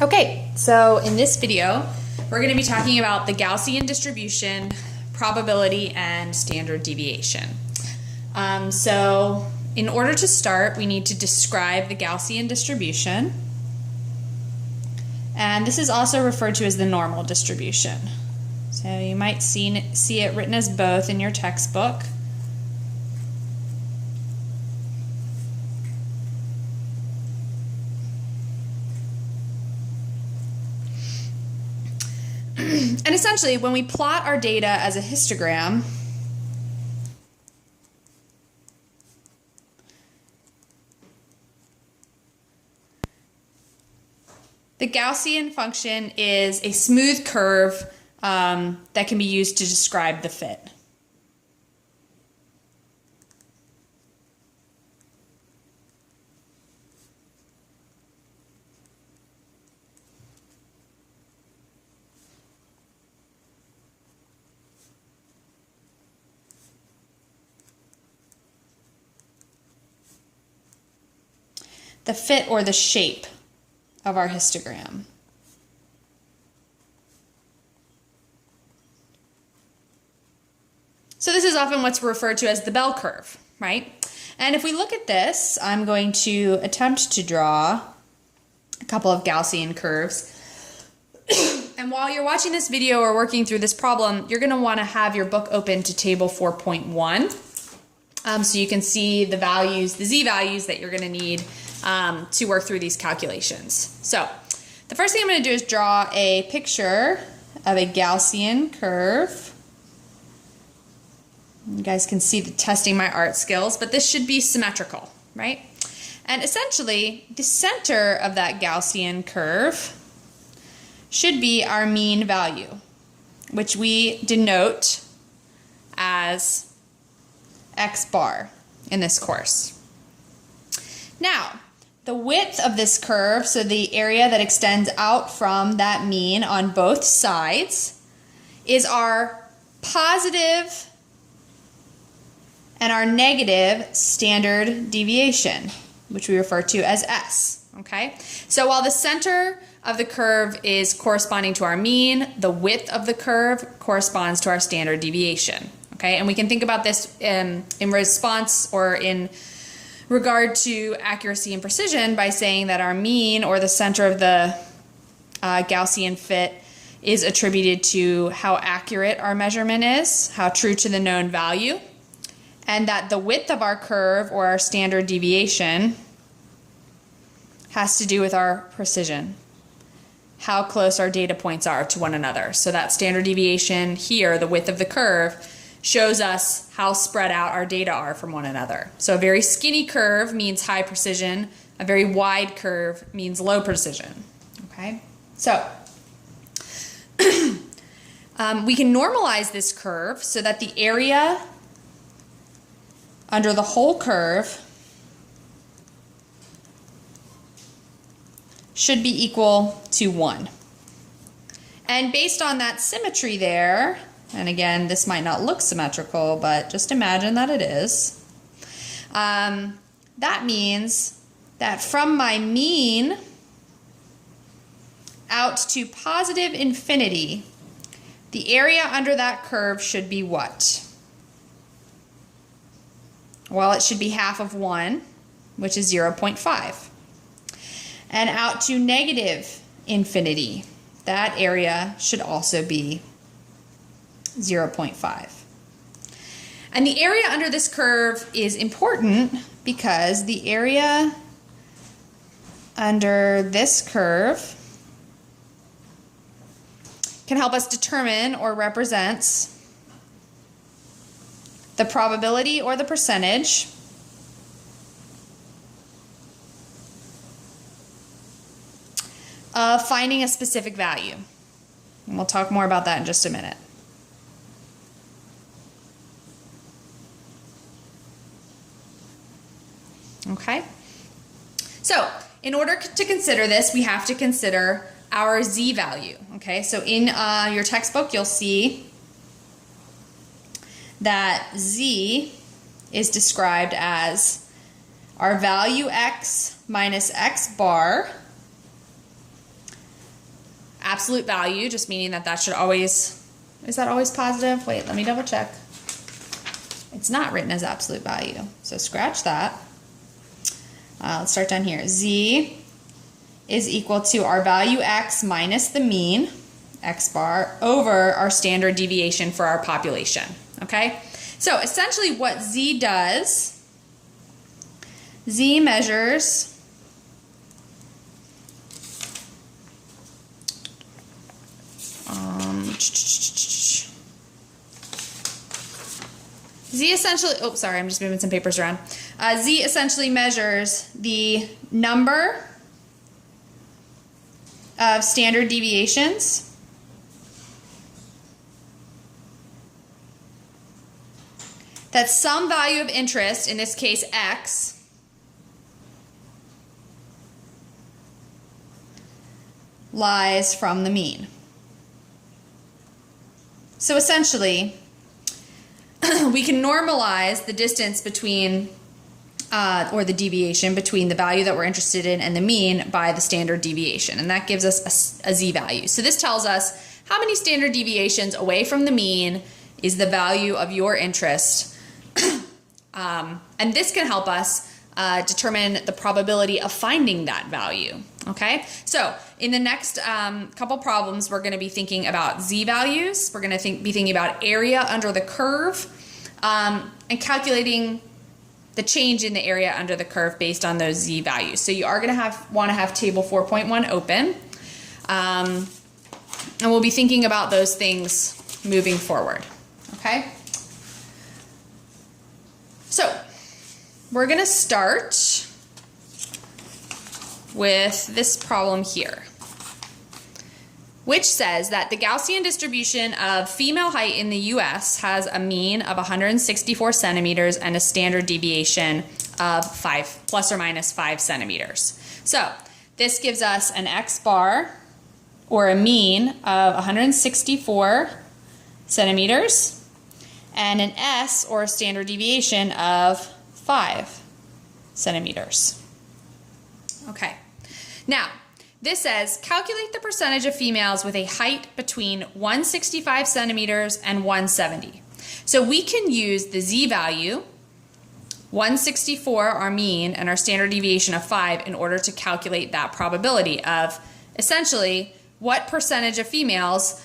Okay, so in this video, we're going to be talking about the Gaussian distribution, probability, and standard deviation. So in order to start, we need to describe the Gaussian distribution. And this is also referred to as the normal distribution. So you might see it written as both in your textbook. And essentially, when we plot our data as a histogram, the Gaussian function is a smooth curve that can be used to describe the fit. The fit or the shape of our histogram. So this is often what's referred to as the bell curve, right? And if we look at this, I'm going to attempt to draw a couple of Gaussian curves. And while you're watching this video or working through this problem, you're going to want to have your book open to table 4.1 so you can see the values, the z values that you're going to need to work through these calculations. So the first thing I'm going to do is draw a picture of a Gaussian curve. You guys can see the testing my art skills, but this should be symmetrical, right? And essentially, the center of that Gaussian curve should be our mean value, which we denote as x bar in this course. Now, the width of this curve, so the area that extends out from that mean on both sides, is our positive and our negative standard deviation, which we refer to as S, okay? So while the center of the curve is corresponding to our mean, the width of the curve corresponds to our standard deviation, okay? And we can think about this in response or in regard to accuracy and precision by saying that our mean, or the center of the Gaussian fit, is attributed to how accurate our measurement is, how true to the known value, and that the width of our curve, or our standard deviation, has to do with our precision, how close our data points are to one another. So that standard deviation here, the width of the curve, shows us how spread out our data are from one another. So a very skinny curve means high precision. A very wide curve means low precision. Okay, so we can normalize this curve so that the area under the whole curve should be equal to 1. And based on that symmetry there, and again, this might not look symmetrical, but just imagine that it is. That means that from my mean out to positive infinity, the area under that curve should be what? Well, it should be half of 1, which is 0.5. And out to negative infinity, that area should also be 0.5. And the area under this curve is important because the area under this curve can help us determine or represents the probability or the percentage of finding a specific value. And we'll talk more about that in just a minute. Okay, so in order to consider this, we have to consider our z value. Okay, so in your textbook, you'll see that z is described as our value x minus x bar absolute value, just meaning that that should always, is that always positive? Wait, let me double check. It's not written as absolute value, so scratch that. Let's start down here. Z is equal to our value x minus the mean, x bar, over our standard deviation for our population, okay? So essentially what Z does, Z measures Z essentially, oh, sorry, I'm just moving some papers around. Z essentially measures the number of standard deviations that some value of interest, in this case x, lies from the mean. So essentially, we can normalize the distance between, or the deviation between the value that we're interested in and the mean by the standard deviation, and that gives us a z value. So this tells us how many standard deviations away from the mean is the value of your interest, and this can help us determine the probability of finding that value. Okay, so in the next couple problems, we're going to be thinking about z values. We're going to be thinking about area under the curve and calculating the change in the area under the curve based on those z values. So you are going to want to have table 4.1 open, and we'll be thinking about those things moving forward. Okay, so we're going to start with this problem here, which says that the Gaussian distribution of female height in the US has a mean of 164 centimeters and a standard deviation of plus or minus 5 centimeters. So this gives us an x bar, or a mean, of 164 centimeters and an s, or a standard deviation, of 5 centimeters. Okay, now this says calculate the percentage of females with a height between 165 centimeters and 170. So we can use the z value, 164, our mean, and our standard deviation of 5 in order to calculate that probability of essentially what percentage of females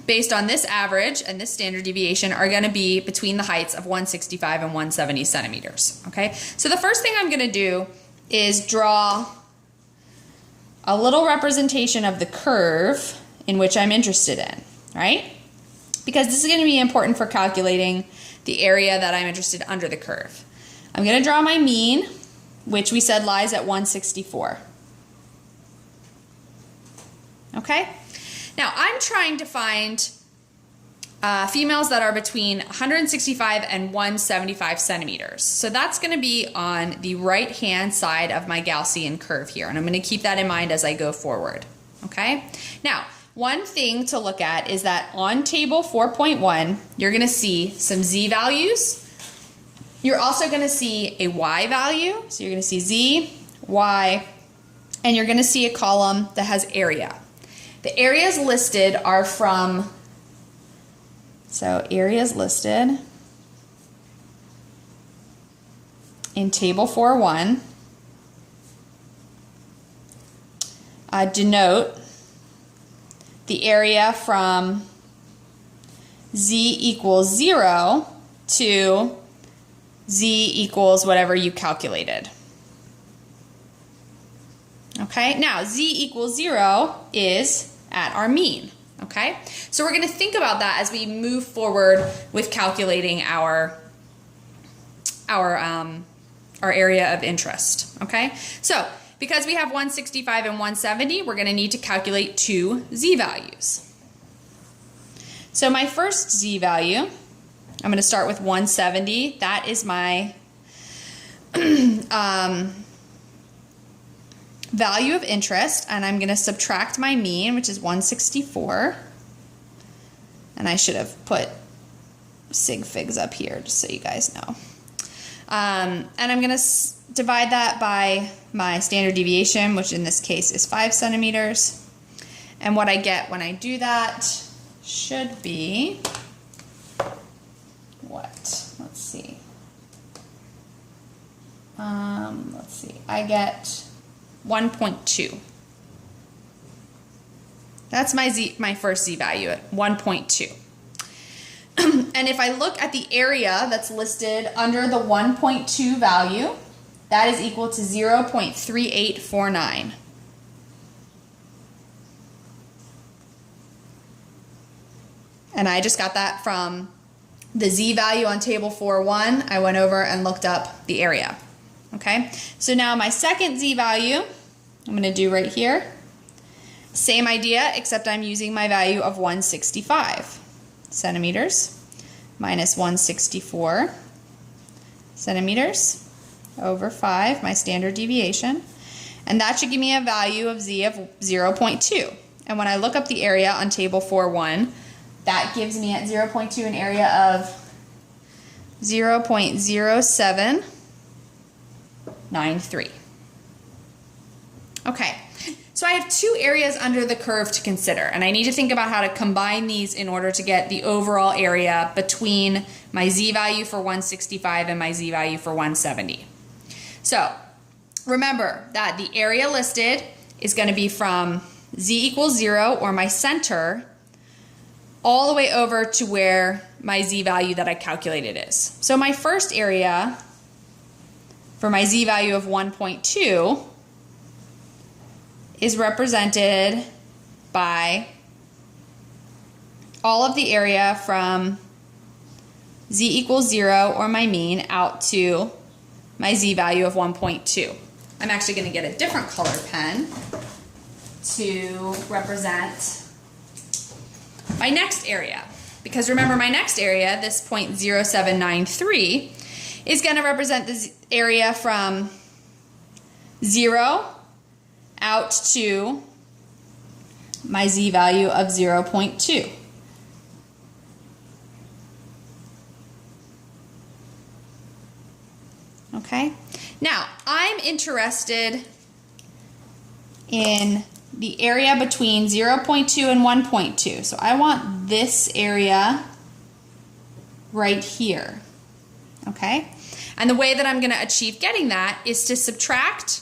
based on this average and this standard deviation are going to be between the heights of 165 and 170 centimeters. Okay, so the first thing I'm going to do is draw a little representation of the curve in which I'm interested in, right? Because this is going to be important for calculating the area that I'm interested in under the curve. I'm going to draw my mean, which we said lies at 164. Okay? Now I'm trying to find females that are between 165 and 175 centimeters. So that's going to be on the right-hand side of my Gaussian curve here, and I'm going to keep that in mind as I go forward. Okay? Now, one thing to look at is that on table 4.1, you're going to see some z values. You're also going to see a y value. So you're going to see z, y, and you're going to see a column that has area. The areas listed are from, so areas listed in table 4.1 denote the area from z equals 0 to z equals whatever you calculated. Okay, now z equals 0 is at our mean. Okay, so we're going to think about that as we move forward with calculating our area of interest. Okay, so because we have 165 and 170, we're going to need to calculate two z values. So my first z value, I'm going to start with 170. That is my value of interest, and I'm going to subtract my mean, which is 164. And I should have put sig figs up here just so you guys know. And I'm going to divide that by my standard deviation, which in this case is 5 centimeters. And what I get when I do that should be, what? Let's see. I get 1.2. That's my first z value at 1.2. And if I look at the area that's listed under the 1.2 value, that is equal to 0.3849. And I just got that from the z value on table 4.1. I went over and looked up the area. Okay, so now my second z value, I'm going to do right here. Same idea, except I'm using my value of 165 centimeters minus 164 centimeters over 5, my standard deviation. And that should give me a value of z of 0.2. And when I look up the area on table 4.1, that gives me at 0.2 an area of 0.0793. Okay, so I have two areas under the curve to consider, and I need to think about how to combine these in order to get the overall area between my z value for 165 and my z value for 170. So remember that the area listed is going to be from z equals 0, or my center, all the way over to where my z value that I calculated is. So my first area for my z value of 1.2 is represented by all of the area from z equals 0, or my mean, out to my z value of 1.2. I'm actually going to get a different colored pen to represent my next area, because remember, my next area, this 0.0793, is going to represent the area from 0 out to my z value of 0.2. Okay, now I'm interested in the area between 0.2 and 1.2. So I want this area right here. Okay, and the way that I'm going to achieve getting that is to subtract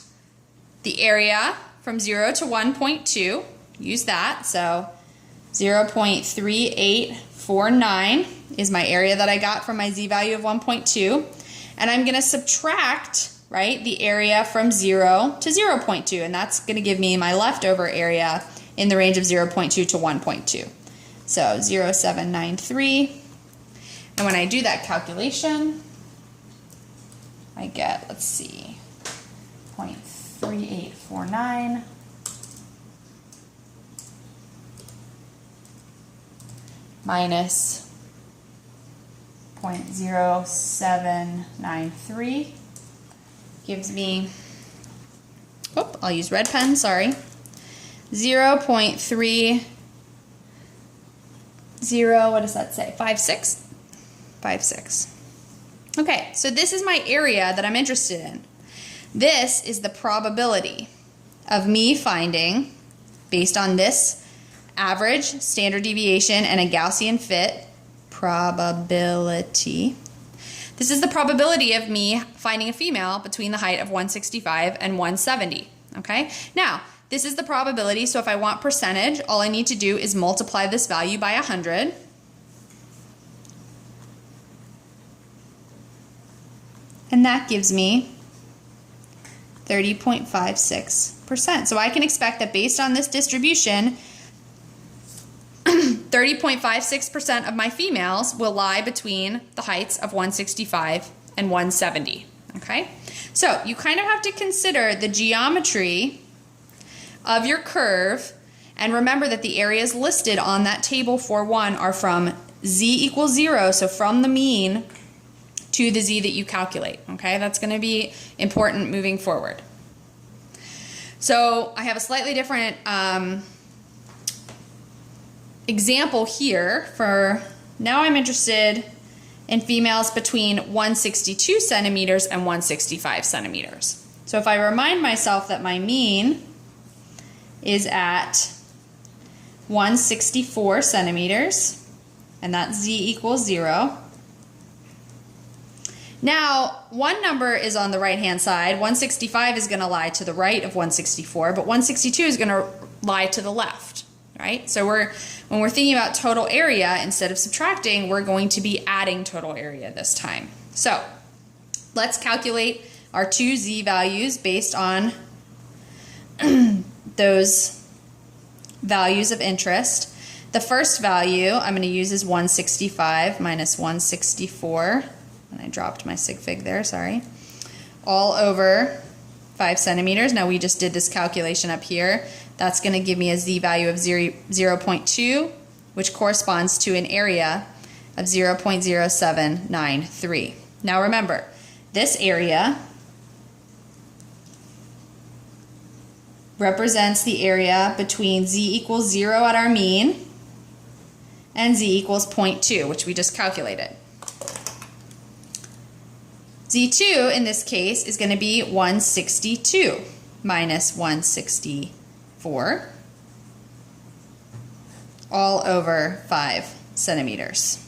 the area from 0 to 1.2. Use that. So 0.3849 is my area that I got from my z value of 1.2. And I'm going to subtract, right, the area from 0 to 0.2, and that's going to give me my leftover area in the range of 0.2 to 1.2. So 0.0793, and when I do that calculation, I get, let's see, 0.3849 minus 0.0793 gives me, I'll use red pen, sorry, 0.30, what does that say, 56? 56. Okay, so this is my area that I'm interested in. This is the probability of me finding, based on this average, standard deviation, and a Gaussian fit, probability. This is the probability of me finding a female between the height of 165 and 170. Okay, now this is the probability, so if I want percentage, all I need to do is multiply this value by 100. And that gives me 30.56%. So I can expect that based on this distribution, 30.56% of my females will lie between the heights of 165 and 170. Okay, so you kind of have to consider the geometry of your curve, and remember that the areas listed on that table 4.1 are from z equals 0, so from the mean to the z that you calculate. Okay, that's going to be important moving forward. So I have a slightly different example here for, now I'm interested in females between 162 centimeters and 165 centimeters. So if I remind myself that my mean is at 164 centimeters, and that z equals 0. Now, one number is on the right-hand side. 165 is going to lie to the right of 164, but 162 is going to lie to the left, right? So when we're thinking about total area, instead of subtracting, we're going to be adding total area this time. So let's calculate our two z values based on those values of interest. The first value I'm going to use is 165 minus 164. And I dropped my sig fig there, sorry. All over 5 centimeters. Now we just did this calculation up here. That's going to give me a z value of 0.2, which corresponds to an area of 0.0793. Now remember, this area represents the area between z equals 0 at our mean and z equals 0.2, which we just calculated. Z2 in this case is going to be 162 minus 164 all over 5 centimeters.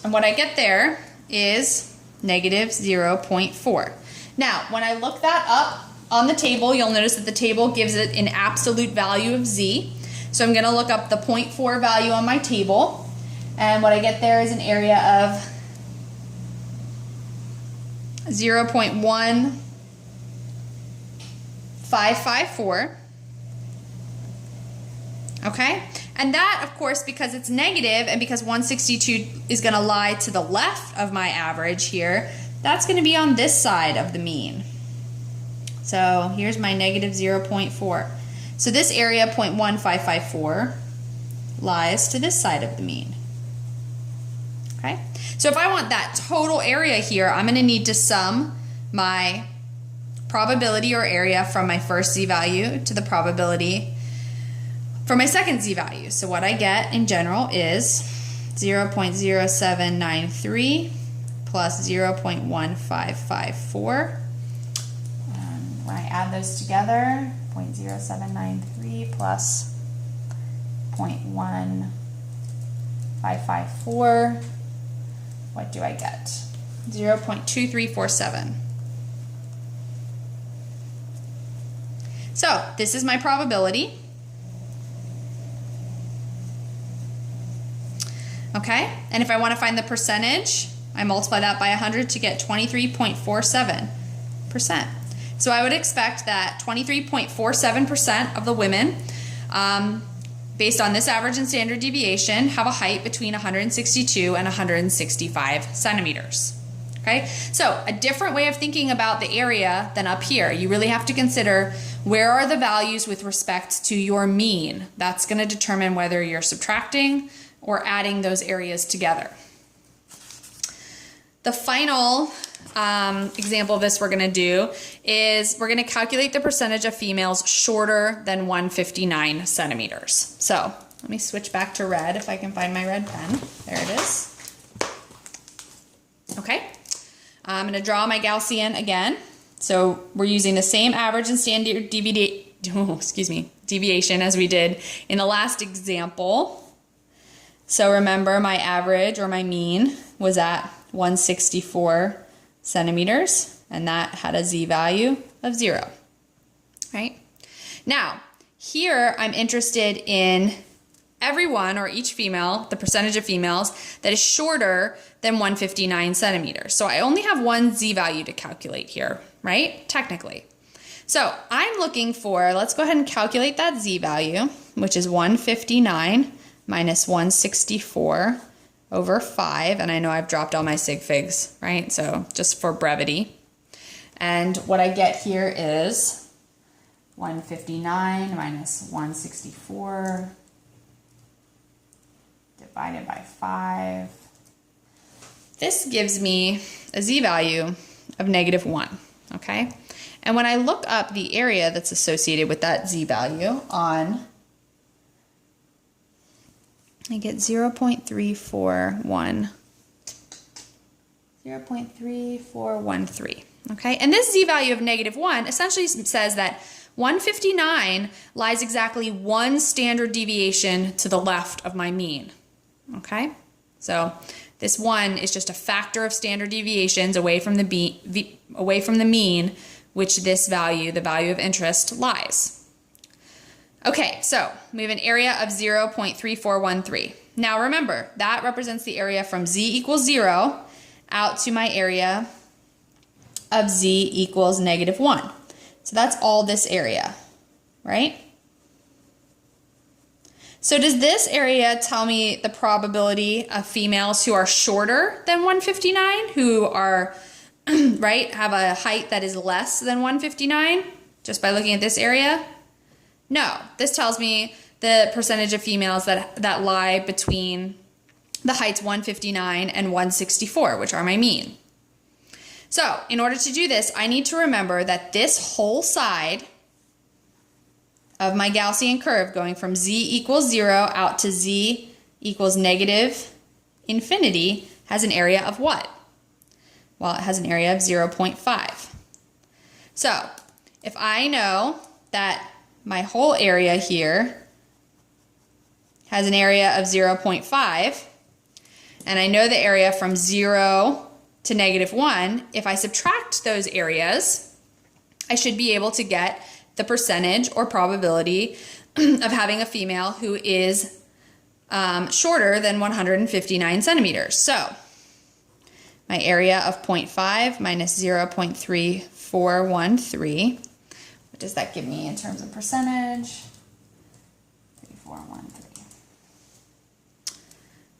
And what I get there is negative 0.4. Now, when I look that up on the table, you'll notice that the table gives it an absolute value of z. So I'm going to look up the 0.4 value on my table, and what I get there is an area of 0.1554. Okay? And that, of course, because it's negative and because 162 is going to lie to the left of my average here, that's going to be on this side of the mean. So here's my negative 0.4. So this area, 0.1554, lies to this side of the mean. Okay? So if I want that total area here, I'm going to need to sum my probability or area from my first z value to the probability for my second z value. So what I get in general is 0.0793 plus 0.1554. And when I add those together, 0.0793 plus 0.1554, what do I get? 0.2347. So this is my probability. Okay, and if I want to find the percentage, I multiply that by 100 to get 23.47%. So I would expect that 23.47% of the women, based on this average and standard deviation, have a height between 162 and 165 centimeters. Okay, so a different way of thinking about the area than up here. You really have to consider where are the values with respect to your mean. That's going to determine whether you're subtracting or adding those areas together. The final example of this we're going to do is we're going to calculate the percentage of females shorter than 159 centimeters. So let me switch back to red if I can find my red pen. There it is. Okay, I'm going to draw my Gaussian again. So we're using the same average and standard deviation as we did in the last example. So remember, my average or my mean was at 164 centimeters, and that had a z value of 0. Right? Now, here I'm interested in everyone or each female, the percentage of females that is shorter than 159 centimeters. So I only have one z value to calculate here, right? Technically. So I'm looking for, let's go ahead and calculate that z value, which is 159 minus 164 over 5, and I know I've dropped all my sig figs, right? So just for brevity. And what I get here is 159 minus 164 divided by 5. This gives me a z value of negative 1, okay? And when I look up the area that's associated with that z value I get 0.341. 0.3413. Okay, and this z-value of -1 essentially says that 159 lies exactly 1 standard deviation to the left of my mean. Okay, so this 1 is just a factor of standard deviations away from the mean, which this value, the value of interest, lies. Okay, so we have an area of 0.3413. Now remember, that represents the area from z equals 0 out to my area of z equals -1. So that's all this area, right? So does this area tell me the probability of females who are shorter than 159, who are, right, have a height that is less than 159, just by looking at this area? No, this tells me the percentage of females that lie between the heights 159 and 164, which are my mean. So in order to do this, I need to remember that this whole side of my Gaussian curve going from z equals 0 out to z equals -infinity has an area of what? Well, it has an area of 0.5. So if I know that my whole area here has an area of 0.5, and I know the area from 0 to -1, if I subtract those areas, I should be able to get the percentage or probability of having a female who is shorter than 159 centimeters. So my area of 0.5 minus 0.3413, what does that give me in terms of percentage? 3413.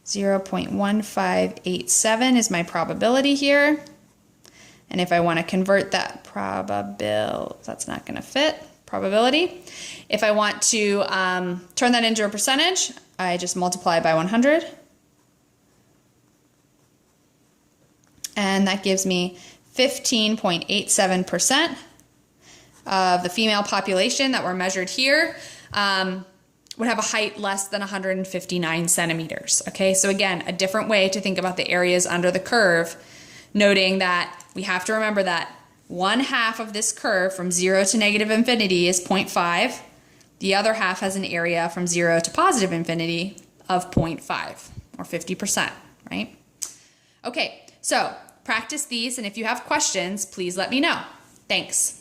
0.1587 is my probability here. And if I want to convert that that's not going to fit, probability. If I want to turn that into a percentage, I just multiply by 100. And that gives me 15.87% of the female population that were measured here would have a height less than 159 centimeters. Okay, so again, a different way to think about the areas under the curve, noting that we have to remember that 1/2 of this curve from 0 to -infinity is 0.5. The other half has an area from 0 to +infinity of 0.5 or 50%, right? Okay, so practice these, and if you have questions, please let me know. Thanks.